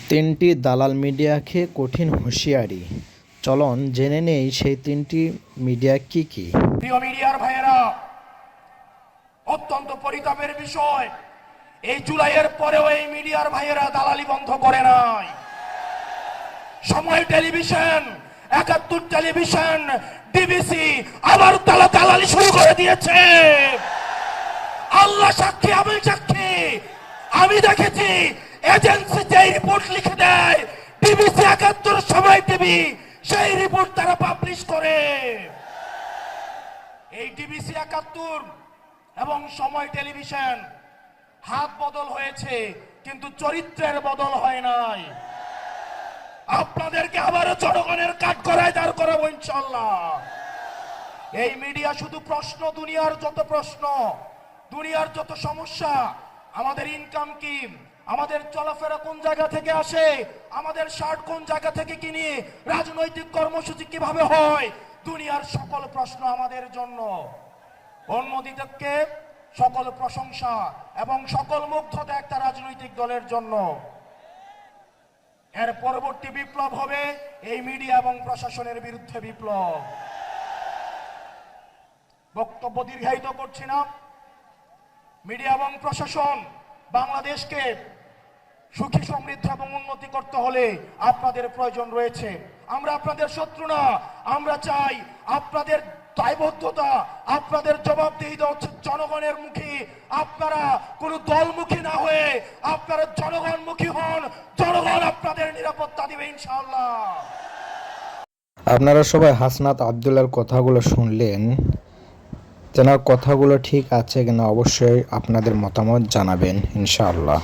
তিনটি দালাল মিডিয়াকে কঠিন হুঁশিয়ারি। চলুন জেনে নেই সেই তিনটি মিডিয়া কি কি। প্রিয় মিডিয়ার ভাইয়েরা, অত্যন্ত পরিতাপের বিষয়, এই জুলাইয়ের পরেও এই মিডিয়ার ভাইয়েরা দালালি বন্ধ করে নাই। সময় টেলিভিশন, ৭১ টেলিভিশন, ডিবিসি আবার দালালি শুরু করে দিয়েছে। আল্লাহ সাক্ষী, আমি সাক্ষী, আমি দেখেছি এজেন্সি যেই রিপোর্ট লিখে দেয়, ডিবিসি ৭১, সময় টিভি সেই রিপোর্ট তারা পাবলিশ করে। এই ডিবিসি ৭১ এবং সময় টেলিভিশন হাত বদল হয়েছে, কিন্তু চরিত্রের বদল হয় নাই। আপনাদেরকে আবারও জনগণের কাঠগড়ায় দাঁড় করাবো ইনশাল্লাহ। এই মিডিয়া শুধু প্রশ্ন, দুনিয়ার যত প্রশ্ন, দুনিয়ার যত সমস্যা, আমাদের ইনকাম কি, আমাদের চলাফেরা কোন জায়গা থেকে আসে, আমাদের শার্ট কোন জায়গা থেকে কিনি, রাজনৈতিক কর্মসূচি কিভাবে হয়, দুনিয়ার সকল প্রশ্ন আমাদের জন্য। অন্যদিকে সকল প্রশংসা এবং সকল মুগ্ধতা একটা রাজনৈতিক দলের জন্য। এর পরবর্তী বিপ্লব হবে এই মিডিয়া এবং প্রশাসনের বিরুদ্ধে বিপ্লব। বক্তব্য দীর্ঘায়িত করছি না। মিডিয়া এবং প্রশাসন বাংলাদেশকে সুখী, সমৃদ্ধ এবং উন্নতি করতে হলে আপনাদের প্রয়োজন রয়েছে। আমরা আপনাদের শত্রু না, আমরা চাই আপনাদের দায়বদ্ধতা, আপনাদের জবাবদিহিতা হচ্ছে জনগণের মুখী। আপনারা কোনো দলমুখী না হয়ে আপনারা জনগণমুখী হন, জনগণ আপনাদের নিরাপত্তা দিবে ইনশাআল্লাহ। আপনারা সবাই হাসনাত আবদুল্লাহর কথাগুলো শুনলেন। তেনার কথাগুলো ঠিক আছে কিনা অবশ্যই আপনাদের মতামত জানাবেন ইনশাআল্লাহ।